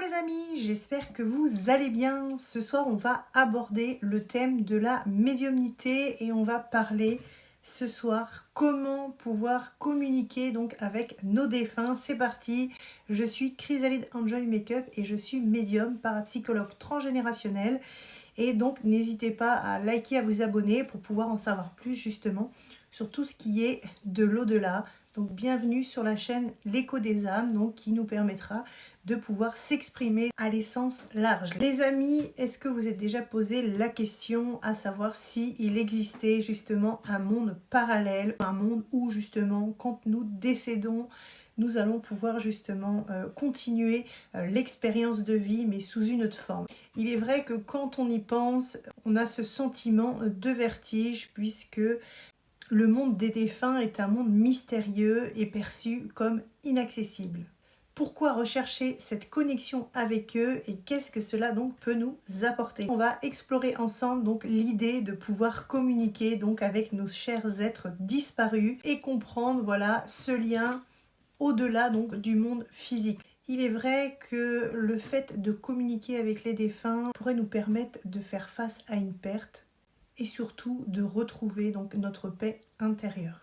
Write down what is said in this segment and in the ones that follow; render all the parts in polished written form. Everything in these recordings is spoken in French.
les amis, j'espère que vous allez bien. Ce soir, on va aborder le thème de la médiumnité et on va parler ce soir comment pouvoir communiquer donc avec nos défunts. C'est parti, je suis Chrysalide Enjoy Makeup et je suis médium parapsychologue transgénérationnel. Et donc n'hésitez pas à liker, à vous abonner pour pouvoir en savoir plus justement sur tout ce qui est de l'au-delà. Donc bienvenue sur la chaîne L'écho des âmes, donc qui nous permettra de pouvoir s'exprimer à l'essence large. Les amis, est-ce que vous êtes déjà posé la question à savoir si il existait justement un monde parallèle, un monde où justement quand nous décédons, nous allons pouvoir justement continuer l'expérience de vie mais sous une autre forme. Il est vrai que quand on y pense, on a ce sentiment de vertige puisque le monde des défunts est un monde mystérieux et perçu comme inaccessible. Pourquoi rechercher cette connexion avec eux et qu'est-ce que cela donc peut nous apporter? On va explorer ensemble donc l'idée de pouvoir communiquer donc avec nos chers êtres disparus et comprendre voilà ce lien au-delà donc du monde physique. Il est vrai que le fait de communiquer avec les défunts pourrait nous permettre de faire face à une perte et surtout de retrouver donc notre paix intérieure.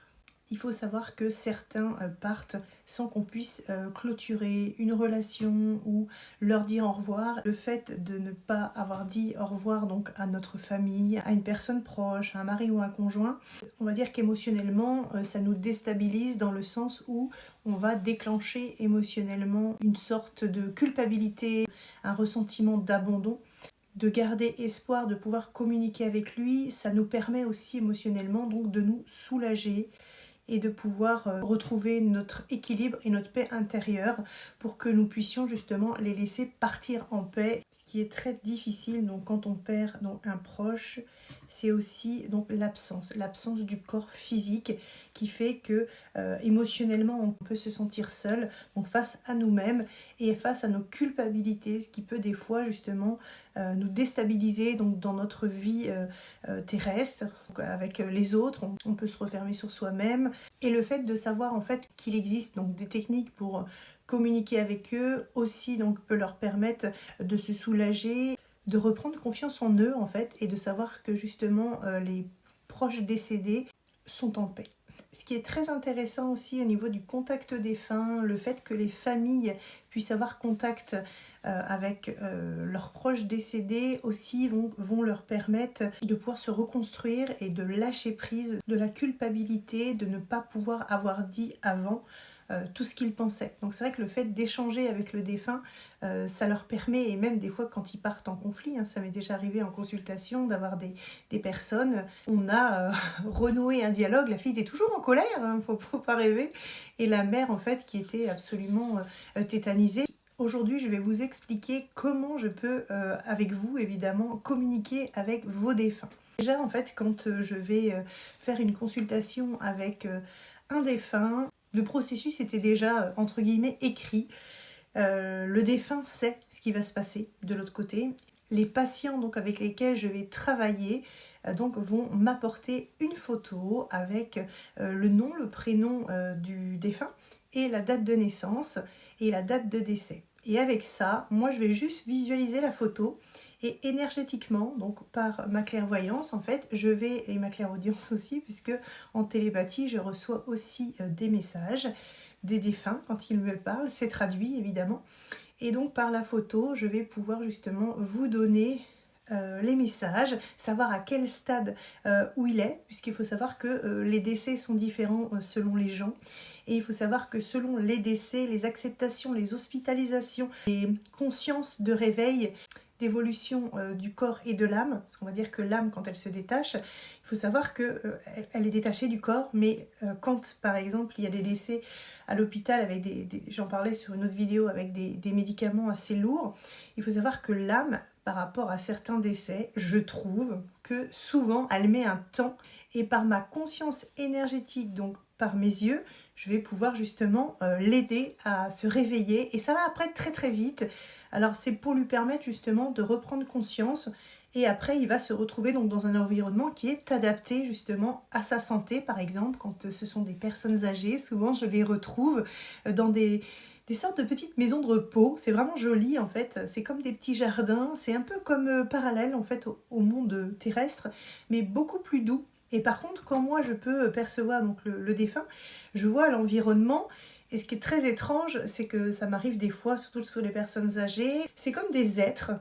Il faut savoir que certains partent sans qu'on puisse clôturer une relation ou leur dire au revoir. Le fait de ne pas avoir dit au revoir donc à notre famille, à une personne proche, à un mari ou un conjoint, on va dire qu'émotionnellement ça nous déstabilise dans le sens où on va déclencher émotionnellement une sorte de culpabilité, un ressentiment d'abandon. De garder espoir, de pouvoir communiquer avec lui, ça nous permet aussi émotionnellement donc de nous soulager et de pouvoir retrouver notre équilibre et notre paix intérieure pour que nous puissions justement les laisser partir en paix. Ce qui est très difficile donc quand on perd donc un proche, c'est aussi donc l'absence du corps physique qui fait que émotionnellement on peut se sentir seul donc face à nous-mêmes et face à nos culpabilités, ce qui peut des fois justement nous déstabiliser donc dans notre vie terrestre donc, avec les autres. On peut se refermer sur soi-même et le fait de savoir en fait qu'il existe donc des techniques pour communiquer avec eux aussi donc peut leur permettre de se soulager, de reprendre confiance en eux en fait et de savoir que justement les proches décédés sont en paix. Ce qui est très intéressant aussi au niveau du contact défunt, le fait que les familles puissent avoir contact avec leurs proches décédés aussi vont leur permettre de pouvoir se reconstruire et de lâcher prise de la culpabilité de ne pas pouvoir avoir dit avant tout ce qu'ils pensaient. Donc c'est vrai que le fait d'échanger avec le défunt, ça leur permet, et même des fois quand ils partent en conflit, ça m'est déjà arrivé en consultation d'avoir des personnes, on a renoué un dialogue, la fille était toujours en colère, faut pas rêver, et la mère en fait qui était absolument tétanisée. Aujourd'hui, je vais vous expliquer comment je peux, avec vous évidemment, communiquer avec vos défunts. Déjà en fait, quand je vais faire une consultation avec un défunt, le processus était déjà, entre guillemets, écrit. Le défunt sait ce qui va se passer de l'autre côté. Les patients donc, avec lesquels je vais travailler donc, vont m'apporter une photo avec le nom, le prénom du défunt et la date de naissance et la date de décès. Et avec ça, moi je vais juste visualiser la photo et énergétiquement, donc par ma clairvoyance en fait, et ma clairaudience aussi, puisque en télépathie je reçois aussi des messages des défunts quand ils me parlent, c'est traduit évidemment. Et donc par la photo, je vais pouvoir justement vous donner les messages, savoir à quel stade où il est, puisqu'il faut savoir que les décès sont différents selon les gens, et il faut savoir que selon les décès, les acceptations, les hospitalisations, les consciences de réveil, d'évolution du corps et de l'âme, parce qu'on va dire que l'âme quand elle se détache, il faut savoir que elle est détachée du corps, mais quand par exemple il y a des décès à l'hôpital avec j'en parlais sur une autre vidéo avec des médicaments assez lourds, il faut savoir que l'âme par rapport à certains décès, je trouve que souvent elle met un temps et par ma conscience énergétique, donc par mes yeux, je vais pouvoir justement l'aider à se réveiller et ça va après très très vite. Alors c'est pour lui permettre justement de reprendre conscience et après il va se retrouver donc dans un environnement qui est adapté justement à sa santé. Par exemple quand ce sont des personnes âgées, souvent je les retrouve dans des des sortes de petites maisons de repos. C'est vraiment joli en fait, c'est comme des petits jardins, c'est un peu comme parallèle en fait au monde terrestre, mais beaucoup plus doux. Et par contre, quand moi je peux percevoir donc le défunt, je vois l'environnement. Et ce qui est très étrange, c'est que ça m'arrive des fois, surtout sur les personnes âgées, c'est comme des êtres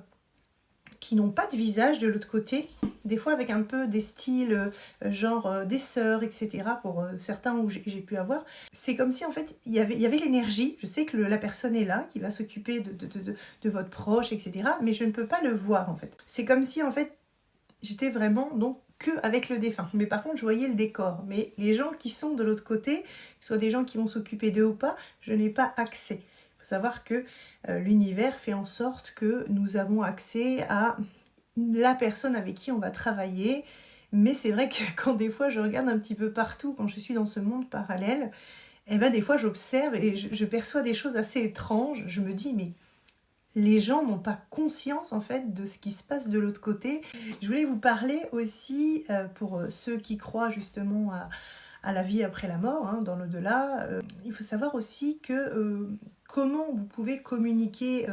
qui n'ont pas de visage de l'autre côté, des fois avec un peu des styles genre des sœurs, etc. pour certains où j'ai pu avoir. C'est comme si en fait il y avait l'énergie, je sais que la personne est là, qui va s'occuper de votre proche, etc. Mais je ne peux pas le voir en fait. C'est comme si en fait j'étais vraiment donc que avec le défunt. Mais par contre je voyais le décor. Mais les gens qui sont de l'autre côté, que ce soit des gens qui vont s'occuper d'eux ou pas, je n'ai pas accès. Il faut savoir que l'univers fait en sorte que nous avons accès à la personne avec qui on va travailler. Mais c'est vrai que quand des fois je regarde un petit peu partout, quand je suis dans ce monde parallèle, et ben des fois j'observe et je perçois des choses assez étranges. Je me dis mais les gens n'ont pas conscience en fait de ce qui se passe de l'autre côté. Je voulais vous parler aussi pour ceux qui croient justement à la vie après la mort, hein, dans l'au-delà. Il faut savoir aussi que comment vous pouvez communiquer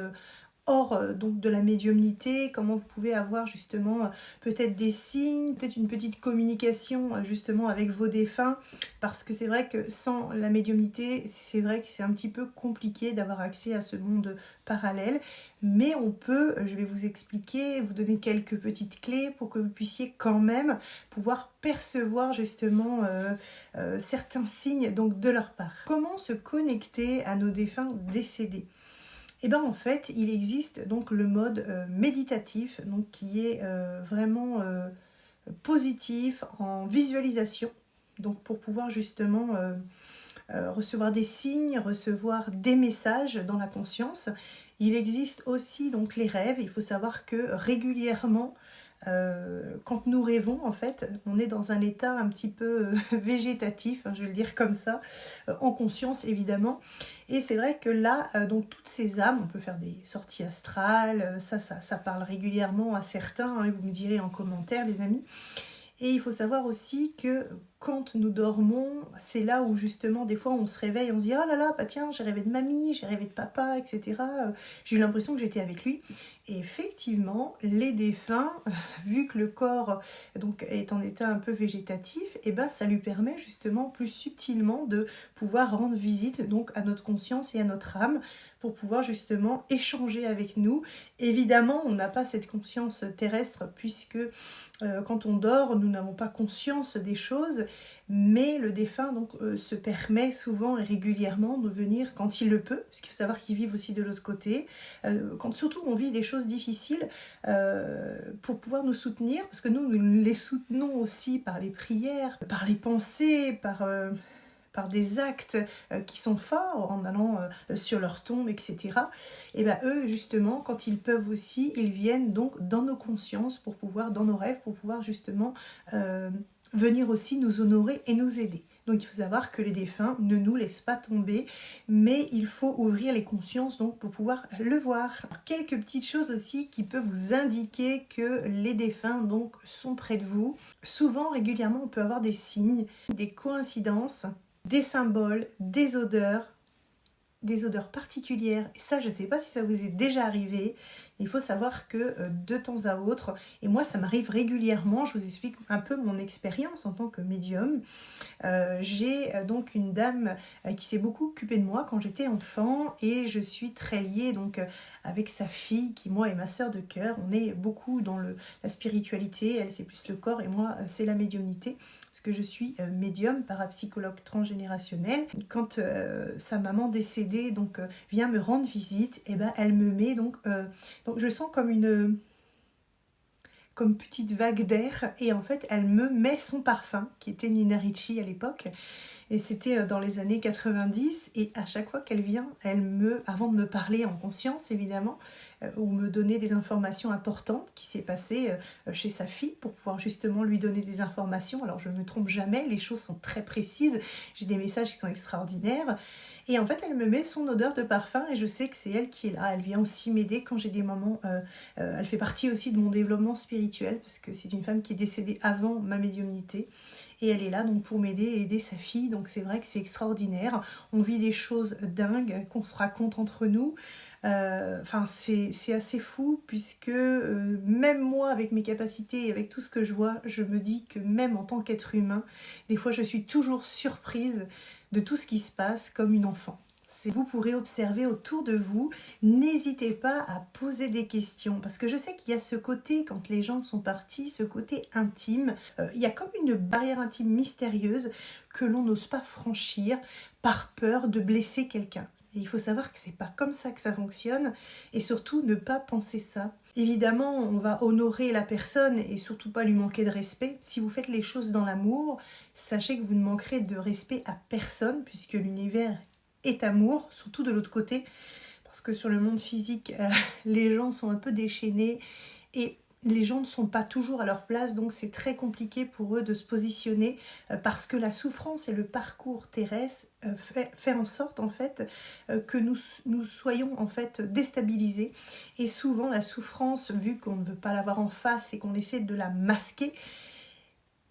hors donc de la médiumnité, comment vous pouvez avoir justement peut-être des signes, peut-être une petite communication justement avec vos défunts, parce que c'est vrai que sans la médiumnité, c'est vrai que c'est un petit peu compliqué d'avoir accès à ce monde parallèle, mais on peut, je vais vous expliquer, vous donner quelques petites clés pour que vous puissiez quand même pouvoir percevoir justement certains signes donc de leur part. Comment se connecter à nos défunts décédés? Et bien en fait, il existe donc le mode méditatif, donc qui est vraiment positif en visualisation, donc pour pouvoir justement recevoir des signes, recevoir des messages dans la conscience. Il existe aussi donc les rêves. Il faut savoir que régulièrement, quand nous rêvons, en fait, on est dans un état un petit peu végétatif, hein, je vais le dire comme ça, en conscience évidemment. Et c'est vrai que là, donc toutes ces âmes, on peut faire des sorties astrales, ça parle régulièrement à certains, hein, vous me direz en commentaire les amis. Et il faut savoir aussi que quand nous dormons, c'est là où justement des fois on se réveille, on se dit oh là là, bah tiens, j'ai rêvé de mamie, j'ai rêvé de papa, etc. J'ai eu l'impression que j'étais avec lui. Et effectivement, les défunts, vu que le corps donc, est en état un peu végétatif, et ben, ça lui permet justement plus subtilement de pouvoir rendre visite donc, à notre conscience et à notre âme pour pouvoir justement échanger avec nous. Évidemment, on n'a pas cette conscience terrestre puisque quand on dort, nous n'avons pas conscience des choses, mais le défunt donc, se permet souvent et régulièrement de venir quand il le peut, parce qu'il faut savoir qu'ils vivent aussi de l'autre côté, quand surtout on vit des choses difficiles, pour pouvoir nous soutenir, parce que nous les soutenons aussi par les prières, par les pensées, par des actes qui sont forts, en allant sur leur tombe, etc. Et bien eux, justement, quand ils peuvent aussi, ils viennent donc dans nos consciences, pour pouvoir, dans nos rêves, pour pouvoir justement venir aussi nous honorer et nous aider. Donc il faut savoir que les défunts ne nous laissent pas tomber, mais il faut ouvrir les consciences donc pour pouvoir le voir. Quelques petites choses aussi qui peuvent vous indiquer que les défunts donc sont près de vous. Souvent, régulièrement, on peut avoir des signes, des coïncidences, des symboles, des odeurs particulières. Et ça, je ne sais pas si ça vous est déjà arrivé. Il faut savoir que de temps à autre, et moi ça m'arrive régulièrement, je vous explique un peu mon expérience en tant que médium. J'ai donc une dame qui s'est beaucoup occupée de moi quand j'étais enfant, et je suis très liée donc avec sa fille qui moi est ma sœur de cœur. On est beaucoup dans la spiritualité, elle c'est plus le corps et moi c'est la médiumnité. Que je suis médium, parapsychologue transgénérationnel. Quand sa maman décédée donc vient me rendre visite, et ben elle me met donc je sens comme petite vague d'air, et en fait elle me met son parfum qui était Nina Ricci à l'époque. Et c'était dans les années 90, et à chaque fois qu'elle vient, avant de me parler en conscience évidemment, ou me donner des informations importantes qui s'est passé chez sa fille, pour pouvoir justement lui donner des informations. Alors je ne me trompe jamais, les choses sont très précises, j'ai des messages qui sont extraordinaires. Et en fait, elle me met son odeur de parfum et je sais que c'est elle qui est là. Elle vient aussi m'aider quand j'ai des moments... elle fait partie aussi de mon développement spirituel parce que c'est une femme qui est décédée avant ma médiumnité. Et elle est là donc pour m'aider et aider sa fille. Donc c'est vrai que c'est extraordinaire. On vit des choses dingues qu'on se raconte entre nous. Enfin, c'est assez fou puisque même moi, avec mes capacités et avec tout ce que je vois, je me dis que même en tant qu'être humain, des fois je suis toujours surprise de tout ce qui se passe comme une enfant. Vous pourrez observer autour de vous, n'hésitez pas à poser des questions parce que je sais qu'il y a ce côté, quand les gens sont partis, ce côté intime, il y a comme une barrière intime mystérieuse que l'on n'ose pas franchir par peur de blesser quelqu'un. Et il faut savoir que c'est pas comme ça que ça fonctionne et surtout ne pas penser ça. Évidemment, on va honorer la personne et surtout pas lui manquer de respect. Si vous faites les choses dans l'amour, sachez que vous ne manquerez de respect à personne puisque l'univers est amour, surtout de l'autre côté. Parce que sur le monde physique, les gens sont un peu déchaînés et les gens ne sont pas toujours à leur place, donc c'est très compliqué pour eux de se positionner parce que la souffrance et le parcours terrestre fait en sorte en fait que nous soyons en fait déstabilisés et souvent la souffrance, vu qu'on ne veut pas l'avoir en face et qu'on essaie de la masquer,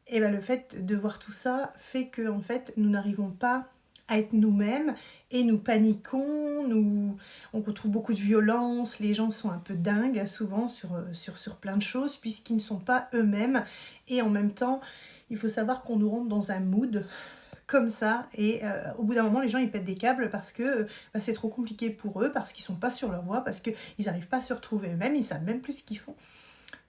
et ben le fait de voir tout ça fait que en fait nous n'arrivons pas à être nous-mêmes et nous paniquons, on retrouve beaucoup de violence, les gens sont un peu dingues souvent sur plein de choses puisqu'ils ne sont pas eux-mêmes et en même temps il faut savoir qu'on nous rentre dans un mood comme ça et au bout d'un moment les gens ils pètent des câbles parce que c'est trop compliqué pour eux, parce qu'ils sont pas sur leur voie, parce qu'ils n'arrivent pas à se retrouver eux-mêmes, ils savent même plus ce qu'ils font.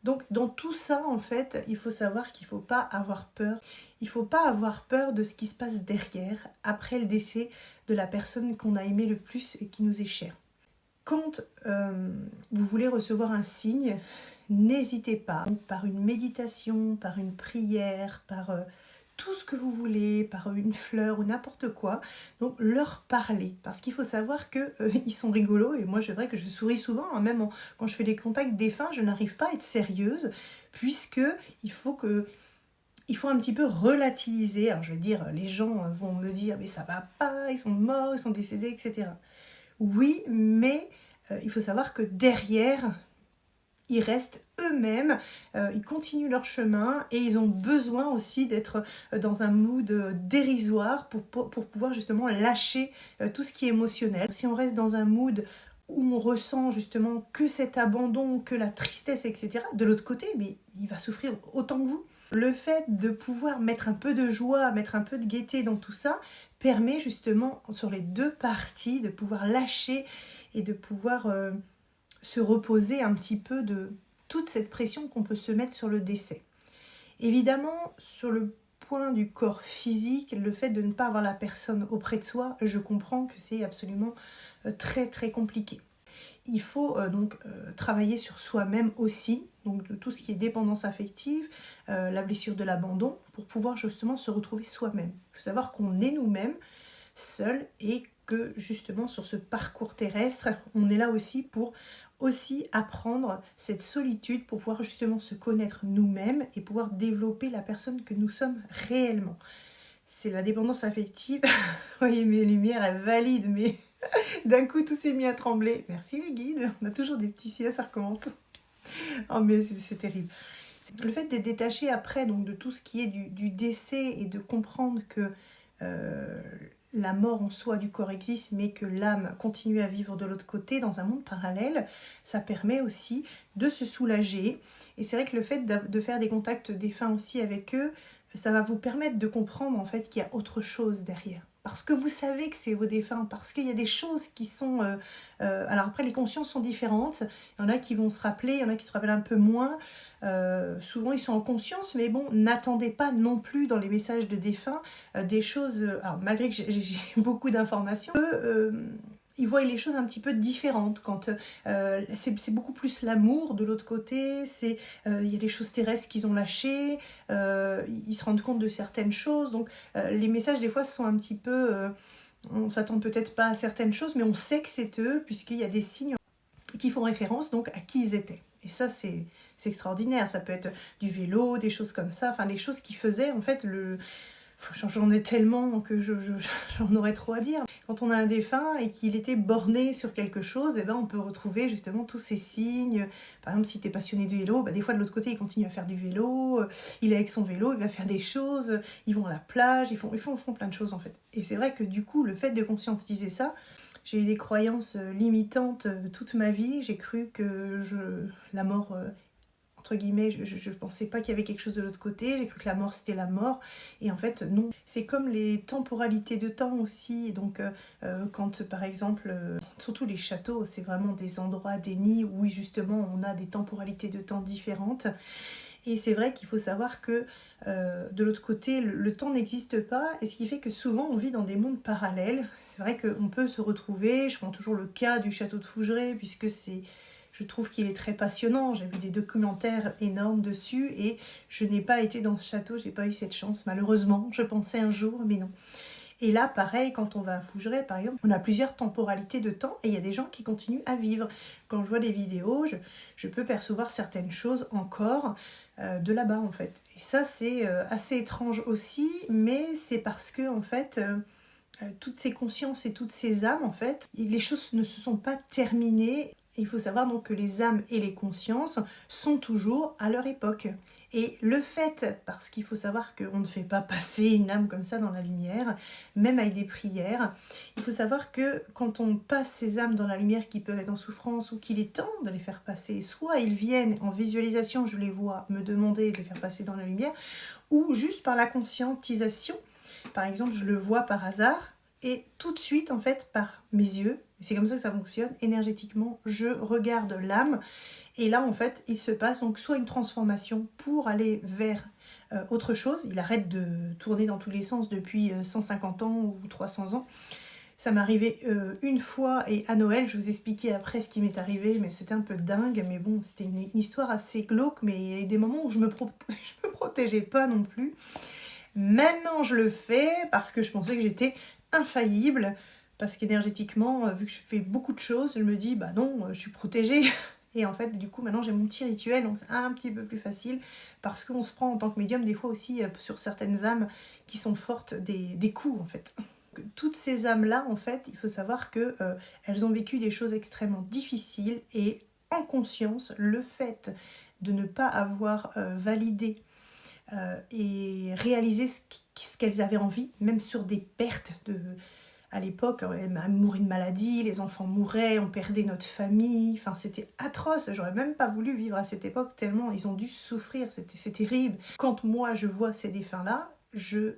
Donc dans tout ça en fait il faut savoir qu'il ne faut pas avoir peur. Il ne faut pas avoir peur de ce qui se passe derrière, après le décès de la personne qu'on a aimée le plus et qui nous est chère. Quand vous voulez recevoir un signe, n'hésitez pas, par une méditation, par une prière, par tout ce que vous voulez, par une fleur ou n'importe quoi, donc leur parler. Parce qu'il faut savoir qu'ils sont rigolos, et moi c'est vrai que je souris souvent, hein, même quand je fais des contacts défunts, je n'arrive pas à être sérieuse, puisque il faut un petit peu relativiser. Alors je vais dire, les gens vont me dire mais ça va pas, ils sont morts, ils sont décédés, etc. Oui, mais il faut savoir que derrière, ils restent eux-mêmes, ils continuent leur chemin et ils ont besoin aussi d'être dans un mood dérisoire pour pouvoir justement lâcher tout ce qui est émotionnel. Si on reste dans un mood où on ressent justement que cet abandon, que la tristesse, etc., de l'autre côté, mais il va souffrir autant que vous. Le fait de pouvoir mettre un peu de joie, mettre un peu de gaieté dans tout ça, permet justement sur les deux parties de pouvoir lâcher et de pouvoir se reposer un petit peu de toute cette pression qu'on peut se mettre sur le décès. Évidemment, sur le point du corps physique, le fait de ne pas avoir la personne auprès de soi, je comprends que c'est absolument très très compliqué. Il faut donc travailler sur soi-même aussi, donc de tout ce qui est dépendance affective, la blessure de l'abandon, pour pouvoir justement se retrouver soi-même. Il faut savoir qu'on est nous-mêmes, seuls, et que justement sur ce parcours terrestre, on est là aussi pour aussi apprendre cette solitude pour pouvoir justement se connaître nous-mêmes et pouvoir développer la personne que nous sommes réellement. C'est la dépendance affective. Vous voyez, mes lumières, elles valident, mais d'un coup, tout s'est mis à trembler. Merci les guides, on a toujours des petits si ça recommence. Oh, mais c'est terrible. Le fait d'être détaché après donc, de tout ce qui est du décès et de comprendre que la mort en soi du corps existe, mais que l'âme continue à vivre de l'autre côté, dans un monde parallèle, ça permet aussi de se soulager. Et c'est vrai que le fait de faire des contacts défunts aussi avec eux, ça va vous permettre de comprendre en fait qu'il y a autre chose derrière. Parce que vous savez que c'est vos défunts, parce qu'il y a des choses qui sont... alors après, les consciences sont différentes. Il y en a qui vont se rappeler, il y en a qui se rappellent un peu moins. Souvent, ils sont en conscience, mais bon, n'attendez pas non plus dans les messages de défunts des choses... alors, malgré que j'ai beaucoup d'informations, ils voient les choses un petit peu différentes. Quand c'est beaucoup plus l'amour de l'autre côté, il y a des choses terrestres qu'ils ont lâchées, ils se rendent compte de certaines choses. Donc les messages des fois sont un petit peu... on s'attend peut-être pas à certaines choses, mais on sait que c'est eux, puisqu'il y a des signes qui font référence donc à qui ils étaient. Et ça, c'est extraordinaire. Ça peut être du vélo, des choses comme ça, enfin les choses qui faisaient en fait J'en ai tellement que j'en aurais trop à dire. Quand on a un défunt et qu'il était borné sur quelque chose, eh ben on peut retrouver justement tous ces signes. Par exemple, si tu es passionné de vélo, des fois de l'autre côté, il continue à faire du vélo, il est avec son vélo, il va faire des choses, ils vont à la plage, ils font plein de choses en fait. Et c'est vrai que du coup, le fait de conscientiser ça, j'ai eu des croyances limitantes toute ma vie. J'ai cru que la mort entre guillemets, je pensais pas qu'il y avait quelque chose de l'autre côté, j'ai cru que la mort c'était la mort, et en fait non. C'est comme les temporalités de temps aussi, donc quand par exemple, surtout les châteaux, c'est vraiment des endroits, des nids où justement on a des temporalités de temps différentes, et c'est vrai qu'il faut savoir que de l'autre côté, le temps n'existe pas, et ce qui fait que souvent on vit dans des mondes parallèles. C'est vrai qu'on peut se retrouver, je prends toujours le cas du château de Fougeray, puisque je trouve qu'il est très passionnant. J'ai vu des documentaires énormes dessus et je n'ai pas été dans ce château, j'ai pas eu cette chance, malheureusement. Je pensais un jour, mais non. Et là, pareil, quand on va à Fougeray, par exemple, on a plusieurs temporalités de temps et il y a des gens qui continuent à vivre. Quand je vois des vidéos, je peux percevoir certaines choses encore de là-bas, en fait. Et ça, c'est assez étrange aussi, mais c'est parce que, en fait, toutes ces consciences et toutes ces âmes, en fait, les choses ne se sont pas terminées. Il faut savoir donc que les âmes et les consciences sont toujours à leur époque. Et le fait, parce qu'il faut savoir qu'on ne fait pas passer une âme comme ça dans la lumière, même avec des prières, il faut savoir que quand on passe ces âmes dans la lumière qui peuvent être en souffrance ou qu'il est temps de les faire passer, soit ils viennent en visualisation, je les vois me demander de les faire passer dans la lumière, ou juste par la conscientisation. Par exemple, je le vois par hasard, et tout de suite, en fait, par mes yeux, c'est comme ça que ça fonctionne, énergétiquement, je regarde l'âme, et là, en fait, il se passe donc soit une transformation pour aller vers autre chose, il arrête de tourner dans tous les sens depuis 150 ans ou 300 ans. Ça m'est arrivé une fois, et à Noël, je vous expliquais après ce qui m'est arrivé, mais c'était un peu dingue, mais bon, c'était une histoire assez glauque, mais il y a eu des moments où je me protégeais pas non plus. Maintenant, je le fais parce que je pensais que j'étais infaillible, parce qu'énergétiquement, vu que je fais beaucoup de choses, je me dis, bah non, je suis protégée. Et en fait, du coup, maintenant, j'ai mon petit rituel, donc c'est un petit peu plus facile, parce qu'on se prend en tant que médium, des fois aussi, sur certaines âmes qui sont fortes, des coups, en fait. Toutes ces âmes-là, en fait, il faut savoir que elles ont vécu des choses extrêmement difficiles, et en conscience, le fait de ne pas avoir validé et réaliser ce qu'elles avaient envie, même sur des pertes à l'époque, elle m'a mouru de maladie, les enfants mouraient, on perdait notre famille, enfin c'était atroce, j'aurais même pas voulu vivre à cette époque tellement ils ont dû souffrir, c'est terrible. Quand moi je vois ces défunts-là, je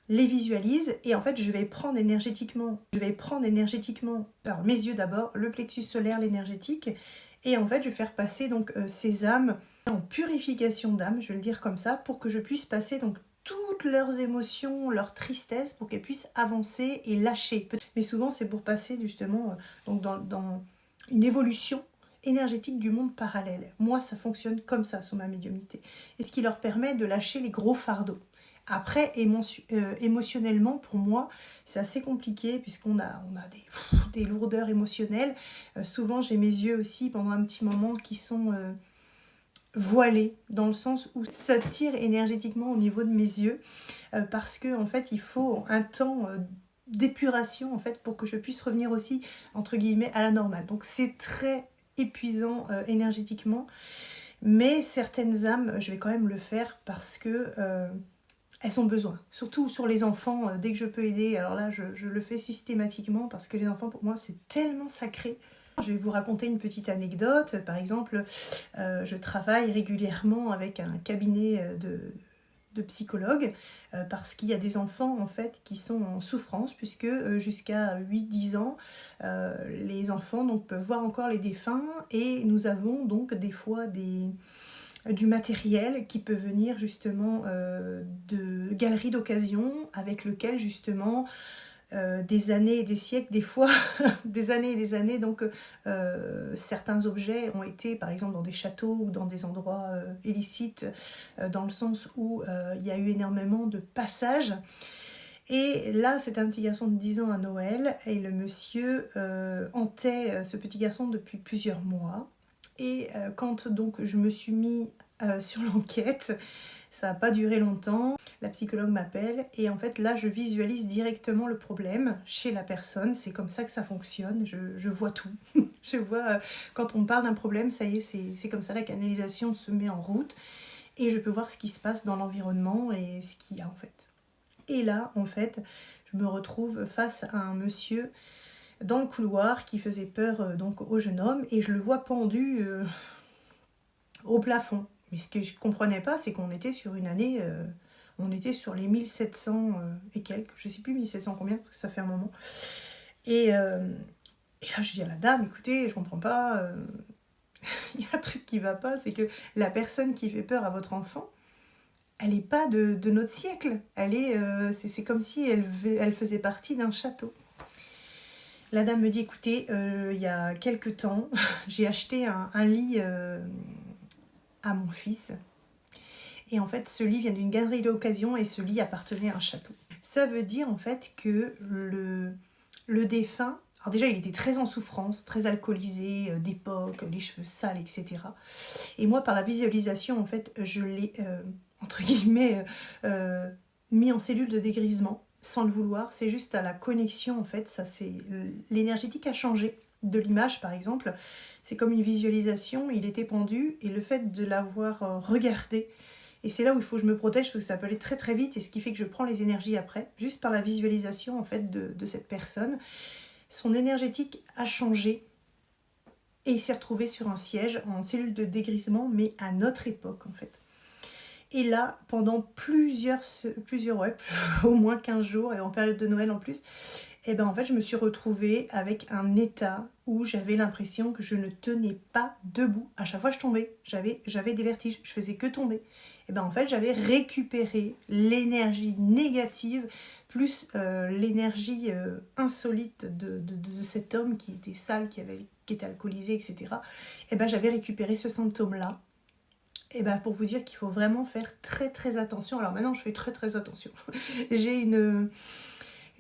les visualise et en fait je vais prendre énergétiquement par mes yeux d'abord, le plexus solaire, l'énergétique, et en fait je vais faire passer donc ces âmes en purification d'âme, je vais le dire comme ça, pour que je puisse passer donc toutes leurs émotions, leur tristesse, pour qu'elles puissent avancer et lâcher. Mais souvent c'est pour passer justement donc dans une évolution énergétique du monde parallèle. Moi ça fonctionne comme ça sur ma médiumnité. Et ce qui leur permet de lâcher les gros fardeaux. Après, émotionnellement, pour moi, c'est assez compliqué puisqu'on a des lourdeurs émotionnelles. Souvent, j'ai mes yeux aussi pendant un petit moment qui sont voilés, dans le sens où ça tire énergétiquement au niveau de mes yeux parce que en fait, il faut un temps d'épuration en fait pour que je puisse revenir aussi entre guillemets à la normale. Donc c'est très épuisant énergétiquement, mais certaines âmes, je vais quand même le faire parce que elles ont besoin, surtout sur les enfants, dès que je peux aider, alors là je le fais systématiquement parce que les enfants pour moi c'est tellement sacré. Je vais vous raconter une petite anecdote, par exemple, je travaille régulièrement avec un cabinet de psychologues parce qu'il y a des enfants en fait qui sont en souffrance puisque jusqu'à 8-10 ans les enfants donc, peuvent voir encore les défunts et nous avons donc des fois du matériel qui peut venir justement de galeries d'occasion avec lequel justement des années et des siècles, des fois des années et des années, donc certains objets ont été par exemple dans des châteaux ou dans des endroits illicites dans le sens où il y a eu énormément de passages. Et là, c'était un petit garçon de 10 ans à Noël et le monsieur hantait ce petit garçon depuis plusieurs mois. Et quand donc je me suis mis sur l'enquête, Ça n'a pas duré longtemps, la psychologue m'appelle et en fait là je visualise directement le problème chez la personne, c'est comme ça que ça fonctionne, je vois tout. Je vois quand on parle d'un problème, ça y est, c'est comme ça, la canalisation se met en route et je peux voir ce qui se passe dans l'environnement et ce qu'il y a en fait. Et là en fait, je me retrouve face à un monsieur dans le couloir qui faisait peur donc au jeune homme et je le vois pendu au plafond. Mais ce que je ne comprenais pas, c'est qu'on était sur une année, on était sur les 1700 et quelques, je ne sais plus 1700 combien, parce que ça fait un moment. Et là, je dis à la dame, écoutez, je comprends pas, il y a un truc qui va pas, c'est que la personne qui fait peur à votre enfant, elle n'est pas de notre siècle. C'est comme si elle faisait partie d'un château. La dame me dit, écoutez, il y a quelques temps, j'ai acheté un lit à mon fils. Et en fait, ce lit vient d'une galerie d'occasion et ce lit appartenait à un château. Ça veut dire en fait que le défunt, alors déjà il était très en souffrance, très alcoolisé, d'époque, les cheveux sales, etc. Et moi, par la visualisation, en fait, je l'ai, entre guillemets, mis en cellule de dégrisement, sans le vouloir. C'est juste à la connexion, en fait, ça c'est l'énergétique a changé de l'image, par exemple. C'est comme une visualisation, il était pendu, et le fait de l'avoir regardé, et c'est là où il faut que je me protège, parce que ça peut aller très très vite, et ce qui fait que je prends les énergies après, juste par la visualisation, en fait, de cette personne. Son énergétique a changé, et il s'est retrouvé sur un siège en cellule de dégrisement, mais à notre époque en fait. Et là, pendant plusieurs ouais, au moins 15 jours, et en période de Noël en plus, et ben en fait je me suis retrouvée avec un état où j'avais l'impression que je ne tenais pas debout. À chaque fois je tombais, j'avais des vertiges, je faisais que tomber. Et ben en fait j'avais récupéré l'énergie négative plus l'énergie insolite de cet homme qui était sale, qui était alcoolisé, etc. Et ben j'avais récupéré ce symptôme-là. Et ben pour vous dire qu'il faut vraiment faire très très attention. Alors maintenant je fais très très attention.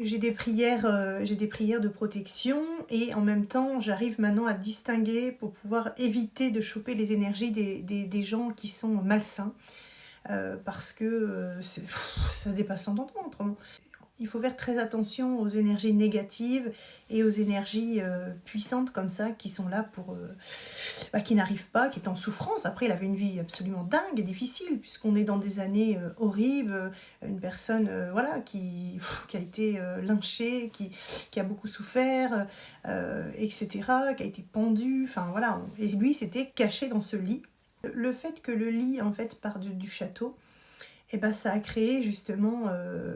J'ai des prières de protection et en même temps j'arrive maintenant à distinguer pour pouvoir éviter de choper les énergies des gens qui sont malsains parce que ça dépasse l'entendement autrement. Il faut faire très attention aux énergies négatives et aux énergies puissantes comme ça qui sont là pour qui n'arrivent pas, qui est en souffrance. Après, il avait une vie absolument dingue et difficile puisqu'on est dans des années horribles. Une personne voilà qui a été lynchée, qui a beaucoup souffert, etc., qui a été pendue. Enfin voilà. Et lui, c'était caché dans ce lit. Le fait que le lit en fait part du château, et ben ça a créé justement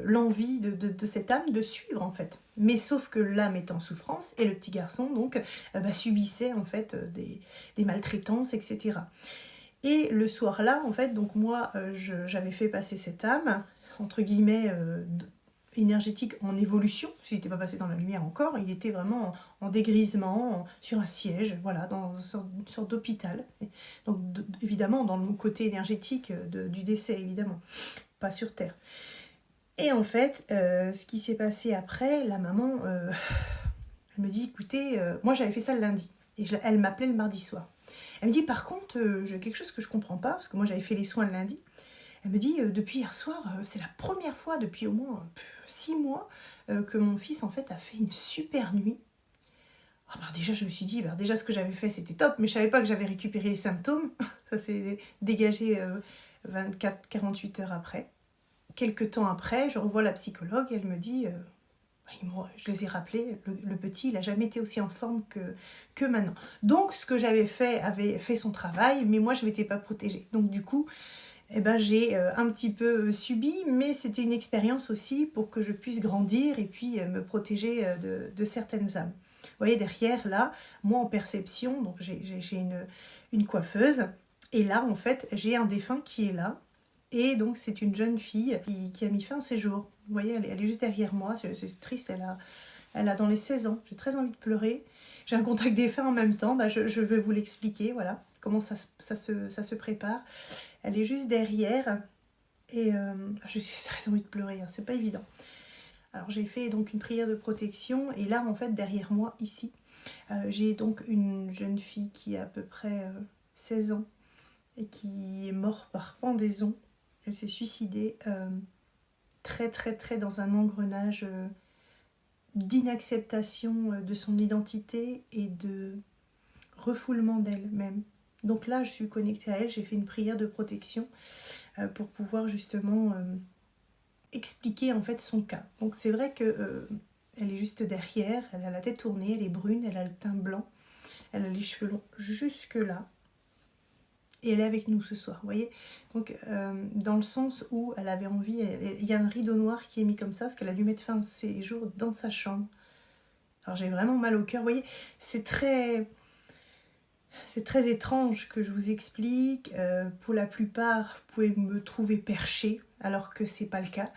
l'envie de cette âme de suivre en fait. Mais sauf que l'âme est en souffrance et le petit garçon donc subissait en fait des maltraitances, etc. Et le soir-là, en fait, donc moi j'avais fait passer cette âme, entre guillemets, énergétique en évolution, parce qu'il n'était pas passé dans la lumière encore, il était vraiment en dégrisement, sur un siège, voilà, dans une sorte d'hôpital. Donc évidemment dans le côté énergétique du décès, évidemment, pas sur Terre. Et en fait, ce qui s'est passé après, la maman, elle me dit, écoutez, moi j'avais fait ça le lundi, et elle m'appelait le mardi soir. Elle me dit, par contre, j'ai quelque chose que je comprends pas, parce que moi j'avais fait les soins le lundi. Elle me dit, depuis hier soir, c'est la première fois depuis au moins 6 mois que mon fils en fait a fait une super nuit. Ah bah déjà je me suis dit, bah déjà ce que j'avais fait c'était top, mais je savais pas que j'avais récupéré les symptômes. Ça s'est dégagé 24-48 heures après. Quelques temps après, je revois la psychologue et elle me dit, je les ai rappelés, le petit il a jamais été aussi en forme que maintenant. Donc ce que j'avais fait avait fait son travail, mais moi je m'étais pas protégée. Donc du coup, eh ben, j'ai un petit peu subi, mais c'était une expérience aussi pour que je puisse grandir et puis me protéger de certaines âmes. Vous voyez derrière là, moi en perception, donc j'ai une coiffeuse, et là en fait j'ai un défunt qui est là, et donc c'est une jeune fille qui a mis fin à ses jours. Vous voyez, elle est juste derrière moi, c'est triste, elle a dans les 16 ans, j'ai très envie de pleurer. J'ai un contact défunt en même temps, bah, je vais vous l'expliquer, voilà, comment ça se prépare. Elle est juste derrière et j'ai très envie de pleurer, hein, c'est pas évident. Alors j'ai fait donc une prière de protection et là en fait derrière moi ici j'ai donc une jeune fille qui a à peu près 16 ans et qui est morte par pendaison Elle s'est suicidée très très très dans un engrenage d'inacceptation de son identité et de refoulement d'elle même. Donc là, je suis connectée à elle, j'ai fait une prière de protection pour pouvoir justement expliquer en fait son cas. Donc c'est vrai que elle est juste derrière, elle a la tête tournée, elle est brune, elle a le teint blanc, elle a les cheveux longs jusque là. Et elle est avec nous ce soir, vous voyez. Donc dans le sens où elle avait envie, il y a un rideau noir qui est mis comme ça, parce qu'elle a dû mettre fin à ses jours dans sa chambre. Alors j'ai vraiment mal au cœur, vous voyez, c'est très étrange que je vous explique. Pour la plupart, vous pouvez me trouver perché, alors que c'est pas le cas.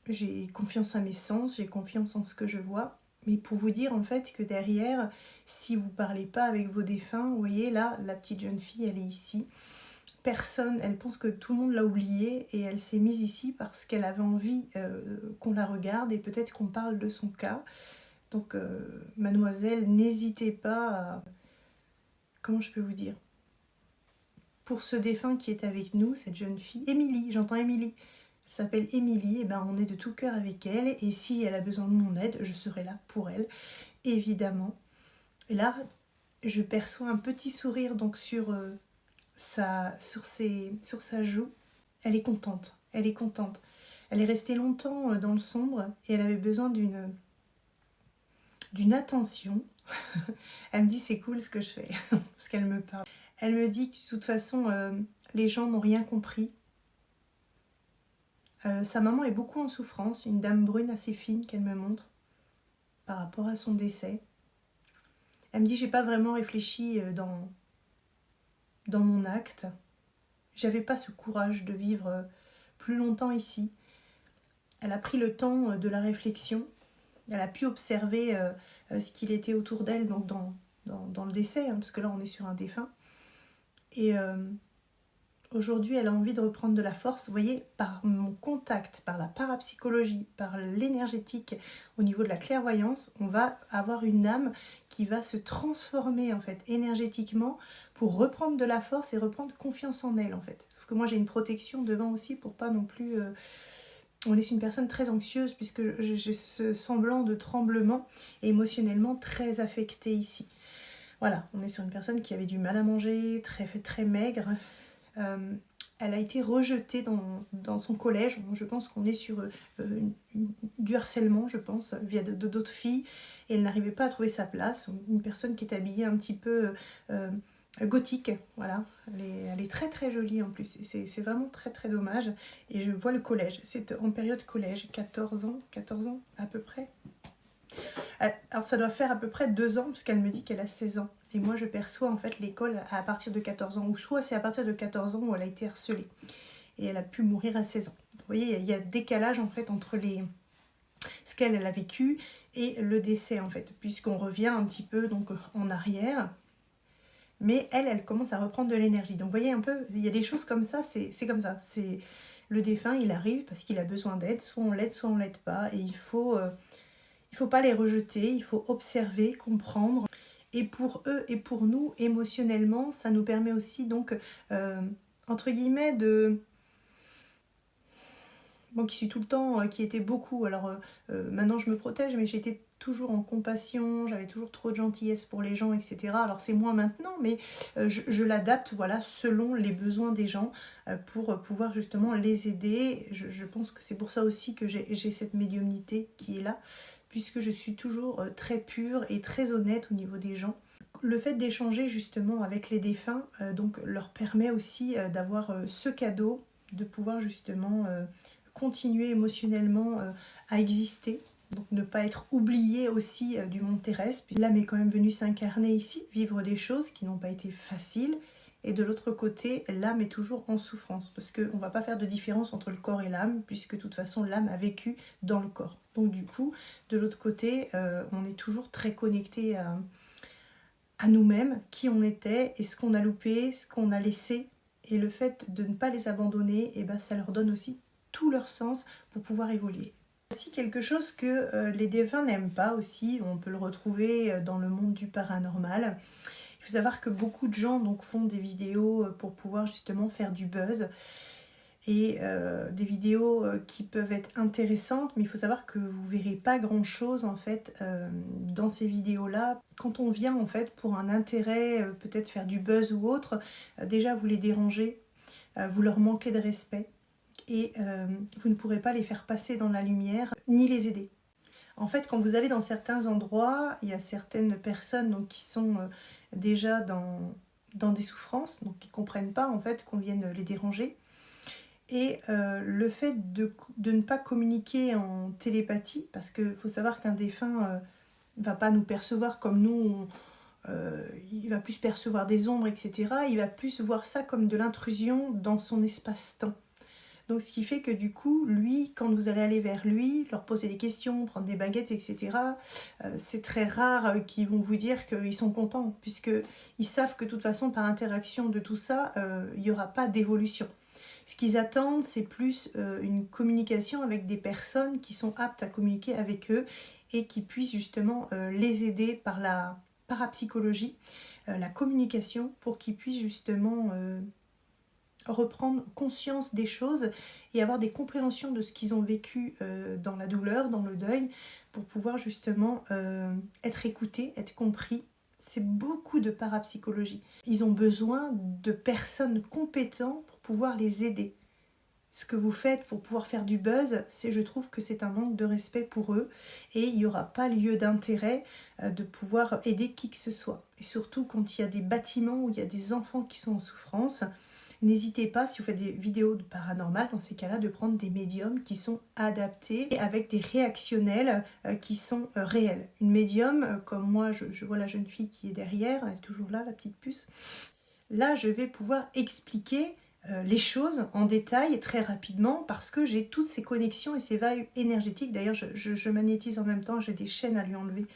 J'ai confiance à mes sens, j'ai confiance en ce que je vois. Mais pour vous dire en fait que derrière, si vous parlez pas avec vos défunts, vous voyez là, la petite jeune fille, elle est ici. Personne, elle pense que tout le monde l'a oubliée et elle s'est mise ici parce qu'elle avait envie qu'on la regarde et peut-être qu'on parle de son cas. Donc mademoiselle, n'hésitez pas à... Comment je peux vous dire? Pour ce défunt qui est avec nous, cette jeune fille, Émilie, j'entends Émilie, elle s'appelle Émilie, et ben on est de tout cœur avec elle, et si elle a besoin de mon aide, je serai là pour elle, évidemment. Et là, je perçois un petit sourire donc sur sa joue. Elle est contente, elle est contente. Elle est restée longtemps dans le sombre, et elle avait besoin d'une attention. Elle me dit c'est cool ce que je fais, parce qu'elle me parle. Elle me dit que de toute façon, les gens n'ont rien compris. Sa maman est beaucoup en souffrance, une dame brune assez fine qu'elle me montre par rapport à son décès. Elle me dit j'ai pas vraiment réfléchi dans mon acte. J'avais pas ce courage de vivre plus longtemps ici. Elle a pris le temps de la réflexion. Elle a pu observer ce qu'il était autour d'elle donc dans le décès, hein, parce que là on est sur un défunt. Et aujourd'hui, elle a envie de reprendre de la force. Vous voyez, par mon contact, par la parapsychologie, par l'énergétique, au niveau de la clairvoyance, on va avoir une âme qui va se transformer en fait énergétiquement pour reprendre de la force et reprendre confiance en elle en fait. Sauf que moi j'ai une protection devant aussi pour pas non plus... On est une personne très anxieuse puisque j'ai ce semblant de tremblement et émotionnellement très affectée ici. Voilà, on est sur une personne qui avait du mal à manger, très maigre. Elle a été rejetée dans son collège. Je pense qu'on est sur du harcèlement, je pense, via d'autres filles. Et elle n'arrivait pas à trouver sa place. Une personne qui est habillée un petit peu gothique, voilà. Elle est très jolie en plus. C'est vraiment très dommage. Et je vois le collège. C'est en période collège, 14 ans à peu près. Alors ça doit faire à peu près 2 ans, parce qu'elle me dit qu'elle a 16 ans. Et moi je perçois en fait l'école à partir de 14 ans, ou soit c'est à partir de 14 ans où elle a été harcelée. Et elle a pu mourir à 16 ans. Vous voyez, il y a décalage en fait entre ce qu'elle a vécu et le décès en fait, puisqu'on revient un petit peu donc en arrière. Mais elle commence à reprendre de l'énergie. Donc vous voyez un peu, il y a des choses comme ça, c'est comme ça. C'est le défunt, il arrive parce qu'il a besoin d'aide, soit on l'aide pas. Et il faut pas les rejeter, il faut observer, comprendre. Et pour eux et pour nous, émotionnellement, ça nous permet aussi donc, entre guillemets, de... Moi qui suis tout le temps, qui était beaucoup, alors maintenant je me protège, mais j'étais toujours en compassion, j'avais toujours trop de gentillesse pour les gens, etc. Alors c'est moins maintenant, mais je l'adapte voilà, selon les besoins des gens pour pouvoir justement les aider. Je pense que c'est pour ça aussi que j'ai cette médiumnité qui est là, puisque je suis toujours très pure et très honnête au niveau des gens. Le fait d'échanger justement avec les défunts donc leur permet aussi d'avoir ce cadeau, de pouvoir justement continuer émotionnellement à exister, donc ne pas être oublié aussi du monde terrestre. Puis l'âme est quand même venue s'incarner ici, vivre des choses qui n'ont pas été faciles. Et de l'autre côté, l'âme est toujours en souffrance, parce qu'on ne va pas faire de différence entre le corps et l'âme, puisque de toute façon l'âme a vécu dans le corps. Donc du coup, de l'autre côté, on est toujours très connecté à nous-mêmes, qui on était, et ce qu'on a loupé, ce qu'on a laissé. Et le fait de ne pas les abandonner, et ben ça leur donne aussi tout leur sens pour pouvoir évoluer. Aussi quelque chose que les défunts n'aiment pas aussi, on peut le retrouver dans le monde du paranormal. Il faut savoir que beaucoup de gens donc font des vidéos pour pouvoir justement faire du buzz. et des vidéos qui peuvent être intéressantes, mais il faut savoir que vous verrez pas grand chose en fait dans ces vidéos là. Quand on vient en fait pour un intérêt, peut-être faire du buzz ou autre, déjà vous les dérangez, vous leur manquez de respect et vous ne pourrez pas les faire passer dans la lumière ni les aider. En fait, quand vous allez dans certains endroits, il y a certaines personnes donc, qui sont déjà dans des souffrances, donc qui ne comprennent pas en fait qu'on vienne les déranger. Et le fait de ne pas communiquer en télépathie, parce qu'il faut savoir qu'un défunt ne va pas nous percevoir comme nous, il va plus percevoir des ombres, etc. Il va plus voir ça comme de l'intrusion dans son espace-temps. Donc ce qui fait que du coup, lui, quand vous allez aller vers lui, leur poser des questions, prendre des baguettes, etc., c'est très rare qu'ils vont vous dire qu'ils sont contents, puisqu'ils savent que de toute façon, par interaction de tout ça, il n'y aura pas d'évolution. Ce qu'ils attendent, c'est plus une communication avec des personnes qui sont aptes à communiquer avec eux et qui puissent justement les aider par la parapsychologie, la communication, pour qu'ils puissent justement reprendre conscience des choses et avoir des compréhensions de ce qu'ils ont vécu dans la douleur, dans le deuil, pour pouvoir justement être écoutés, être compris. C'est beaucoup de parapsychologie. Ils ont besoin de personnes compétentes pour pouvoir les aider. Ce que vous faites pour pouvoir faire du buzz, je trouve que c'est un manque de respect pour eux et il n'y aura pas lieu d'intérêt de pouvoir aider qui que ce soit. Et surtout quand il y a des bâtiments où il y a des enfants qui sont en souffrance, n'hésitez pas, si vous faites des vidéos de paranormal, dans ces cas-là, de prendre des médiums qui sont adaptés et avec des réactionnels qui sont réels. Une médium, comme moi, je vois la jeune fille qui est derrière, elle est toujours là, la petite puce. Là, je vais pouvoir expliquer les choses en détail très rapidement parce que j'ai toutes ces connexions et ces vibes énergétiques. D'ailleurs, je magnétise en même temps, j'ai des chaînes à lui enlever.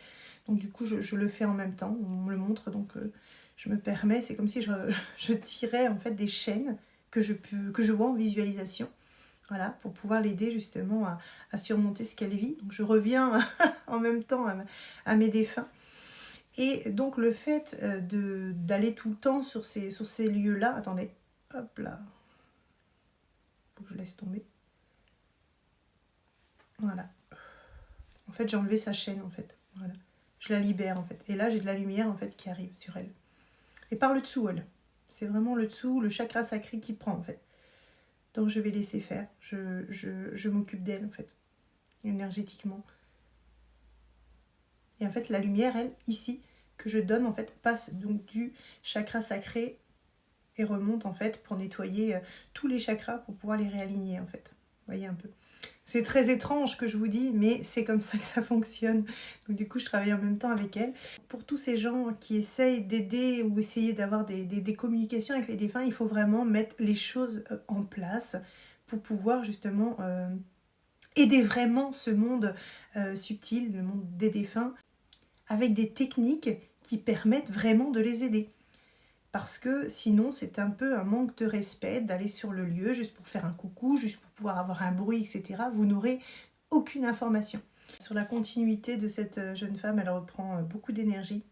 Donc du coup, je le fais en même temps, on me le montre, donc je me permets, c'est comme si je tirais en fait des chaînes que je vois en visualisation. Voilà, pour pouvoir l'aider justement à surmonter ce qu'elle vit. Donc je reviens en même temps à mes défunts. Et donc le fait d'aller tout le temps sur ces lieux-là, attendez, hop là, faut que je laisse tomber. Voilà. En fait, j'ai enlevé sa chaîne en fait. Voilà. Je la libère en fait. Et là, j'ai de la lumière en fait qui arrive sur elle. Et par le dessous, elle. C'est vraiment le dessous, le chakra sacré qui prend en fait. Donc je vais laisser faire. Je m'occupe d'elle en fait, énergétiquement. Et en fait, la lumière, elle, ici, que je donne en fait, passe donc du chakra sacré et remonte en fait pour nettoyer tous les chakras pour pouvoir les réaligner en fait. Vous voyez un peu. C'est très étrange que je vous dis, mais c'est comme ça que ça fonctionne. Donc du coup, je travaille en même temps avec elle. Pour tous ces gens qui essayent d'aider ou essayer d'avoir des communications avec les défunts, il faut vraiment mettre les choses en place pour pouvoir justement aider vraiment ce monde subtil, le monde des défunts, avec des techniques qui permettent vraiment de les aider. Parce que sinon, c'est un peu un manque de respect d'aller sur le lieu juste pour faire un coucou, juste pour pouvoir avoir un bruit, etc. Vous n'aurez aucune information. Sur la continuité de cette jeune femme, elle reprend beaucoup d'énergie.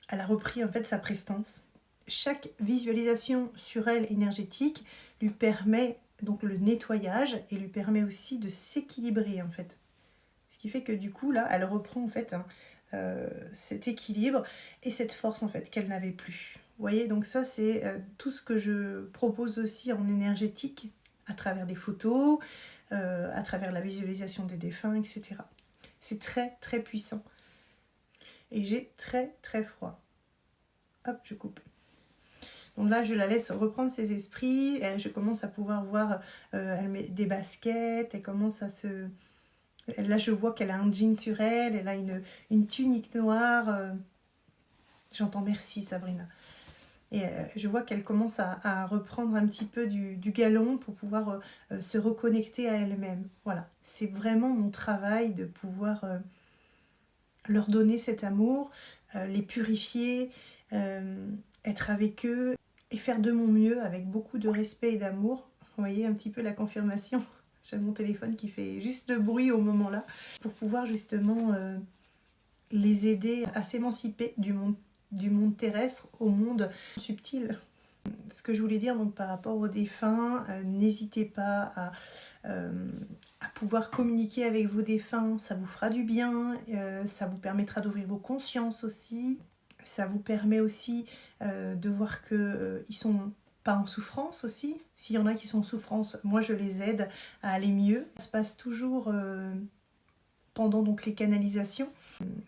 Elle a repris en fait sa prestance. Chaque visualisation sur elle énergétique lui permet donc le nettoyage et lui permet aussi de s'équilibrer en fait. Ce qui fait que du coup, là, elle reprend en fait cet équilibre et cette force en fait qu'elle n'avait plus. Vous voyez, donc ça c'est tout ce que je propose aussi en énergétique à travers des photos, à travers la visualisation des défunts, etc. C'est très très puissant. Et j'ai très très froid. Hop, je coupe. Donc là, je la laisse reprendre ses esprits. Et je commence à pouvoir voir, elle met des baskets, elle commence à se... Là, je vois qu'elle a un jean sur elle, elle a une tunique noire. J'entends merci, Sabrina. Et je vois qu'elle commence à reprendre un petit peu du galon pour pouvoir se reconnecter à elle-même. Voilà, c'est vraiment mon travail de pouvoir leur donner cet amour, les purifier, être avec eux et faire de mon mieux avec beaucoup de respect et d'amour. Vous voyez un petit peu la confirmation. J'ai mon téléphone qui fait juste le bruit au moment là pour pouvoir justement les aider à s'émanciper du monde terrestre au monde subtil. Ce que je voulais dire donc par rapport aux défunts, n'hésitez pas à pouvoir communiquer avec vos défunts, ça vous fera du bien, ça vous permettra d'ouvrir vos consciences aussi, ça vous permet aussi de voir qu'ils sont pas en souffrance aussi. S'il y en a qui sont en souffrance, moi je les aide à aller mieux. Ça se passe toujours pendant donc les canalisations,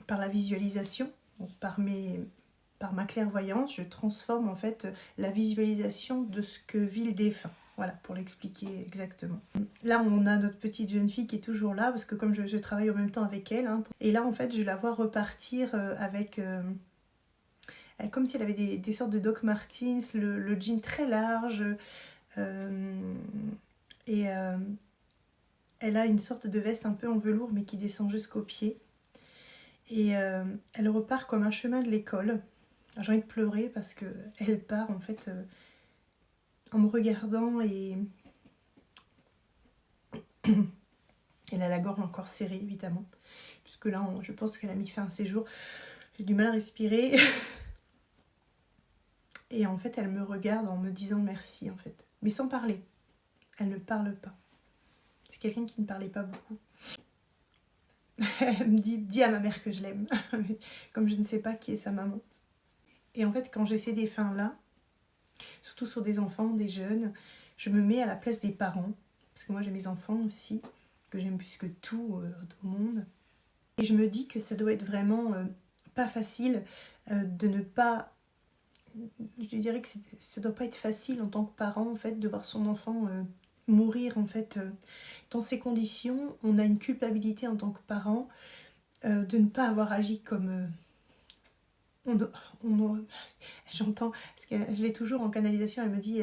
par la visualisation, donc par ma clairvoyance, je transforme en fait la visualisation de ce que vit le défunt. Voilà, pour l'expliquer exactement. Là, on a notre petite jeune fille qui est toujours là, parce que comme je travaille en même temps avec elle, hein, et là, en fait, je la vois repartir avec... comme si elle avait des sortes de Doc Martens, le jean très large, et elle a une sorte de veste un peu en velours, mais qui descend jusqu'aux pieds. Et elle repart comme un chemin de l'école. J'ai envie de pleurer parce qu'elle part en fait en me regardant et elle a la gorge encore serrée évidemment. Puisque là, je pense qu'elle a mis fin à ses jours. J'ai du mal à respirer. Et en fait, elle me regarde en me disant merci en fait. Mais sans parler. Elle ne parle pas. C'est quelqu'un qui ne parlait pas beaucoup. Elle me dit, dis à ma mère que je l'aime. Comme je ne sais pas qui est sa maman. Et en fait, quand j'ai ces défunts-là, surtout sur des enfants, des jeunes, je me mets à la place des parents. Parce que moi, j'ai mes enfants aussi, que j'aime plus que tout au monde. Et je me dis que ça doit être vraiment pas facile de ne pas... Je dirais que ça doit pas être facile en tant que parent, en fait, de voir son enfant mourir, en fait. Dans ces conditions, on a une culpabilité en tant que parent de ne pas avoir agi comme... J'entends, parce que je l'ai toujours en canalisation, elle me dit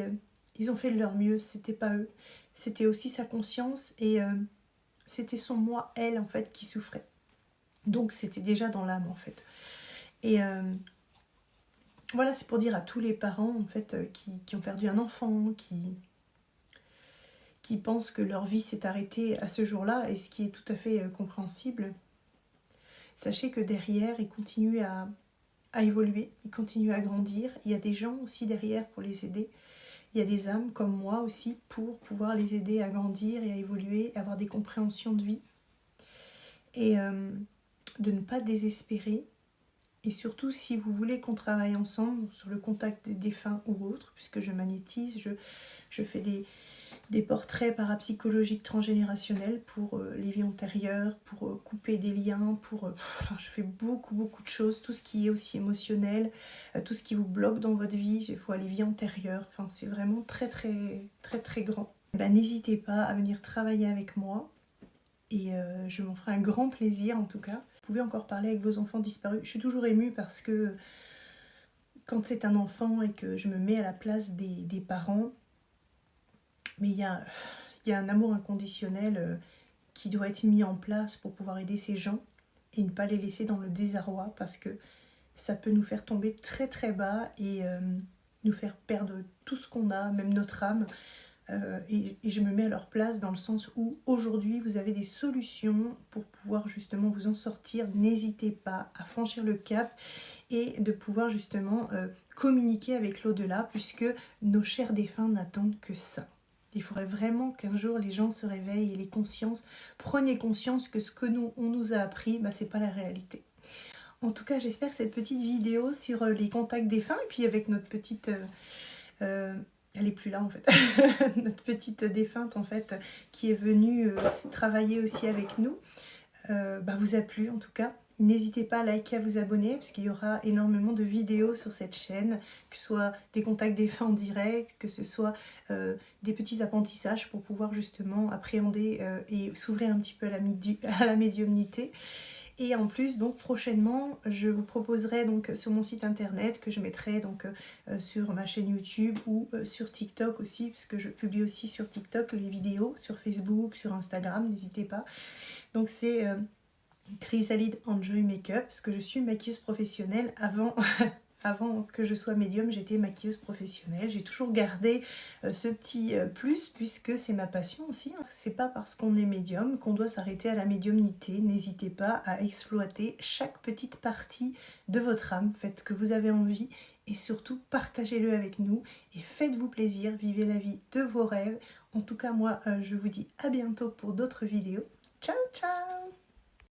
ils ont fait de leur mieux, c'était pas eux, c'était aussi sa conscience et c'était son moi, elle en fait, qui souffrait. Donc c'était déjà dans l'âme en fait. Et voilà, c'est pour dire à tous les parents en fait qui ont perdu un enfant, qui pensent que leur vie s'est arrêtée à ce jour-là, et ce qui est tout à fait compréhensible. Sachez que derrière, ils continuent à évoluer, ils continuent à grandir. Il y a des gens aussi derrière pour les aider. Il y a des âmes comme moi aussi pour pouvoir les aider à grandir et à évoluer, à avoir des compréhensions de vie. Et de ne pas désespérer. Et surtout, si vous voulez qu'on travaille ensemble sur le contact des défunts ou autres, puisque je magnétise, je fais des portraits parapsychologiques transgénérationnels pour les vies antérieures, pour couper des liens, enfin, je fais beaucoup de choses, tout ce qui est aussi émotionnel, tout ce qui vous bloque dans votre vie, il faut les vies antérieures, enfin c'est vraiment très grand. Ben, n'hésitez pas à venir travailler avec moi et je m'en ferai un grand plaisir en tout cas. Vous pouvez encore parler avec vos enfants disparus. Je suis toujours émue parce que quand c'est un enfant et que je me mets à la place des parents, mais il y a un amour inconditionnel qui doit être mis en place pour pouvoir aider ces gens et ne pas les laisser dans le désarroi, parce que ça peut nous faire tomber très bas et nous faire perdre tout ce qu'on a, même notre âme. Et je me mets à leur place dans le sens où aujourd'hui vous avez des solutions pour pouvoir justement vous en sortir. N'hésitez pas à franchir le cap et de pouvoir justement communiquer avec l'au-delà, puisque nos chers défunts n'attendent que ça. Il faudrait vraiment qu'un jour les gens se réveillent et les consciences, prenez conscience que ce que on nous a appris, bah, c'est pas la réalité. En tout cas, j'espère que cette petite vidéo sur les contacts défunts, et puis avec notre petite... elle est plus là en fait, notre petite défunte en fait, qui est venue travailler aussi avec nous, bah, vous a plu en tout cas. N'hésitez pas à liker, à vous abonner, parce qu'il y aura énormément de vidéos sur cette chaîne, que ce soit des contacts défunts en direct, que ce soit des petits apprentissages pour pouvoir justement appréhender et s'ouvrir un petit peu à la médiumnité. Et en plus, donc prochainement, je vous proposerai donc sur mon site internet, que je mettrai donc sur ma chaîne YouTube ou sur TikTok aussi, puisque je publie aussi sur TikTok les vidéos, sur Facebook, sur Instagram, n'hésitez pas. Donc c'est Chrysalide Enjoy Makeup, parce que je suis maquilleuse professionnelle avant avant que je sois médium, j'étais maquilleuse professionnelle. J'ai toujours gardé ce petit plus puisque c'est ma passion aussi. C'est pas parce qu'on est médium qu'on doit s'arrêter à la médiumnité. N'hésitez pas à exploiter chaque petite partie de votre âme. Faites ce que vous avez envie et surtout partagez-le avec nous et faites-vous plaisir. Vivez la vie de vos rêves. En tout cas, moi, je vous dis à bientôt pour d'autres vidéos. Ciao, ciao!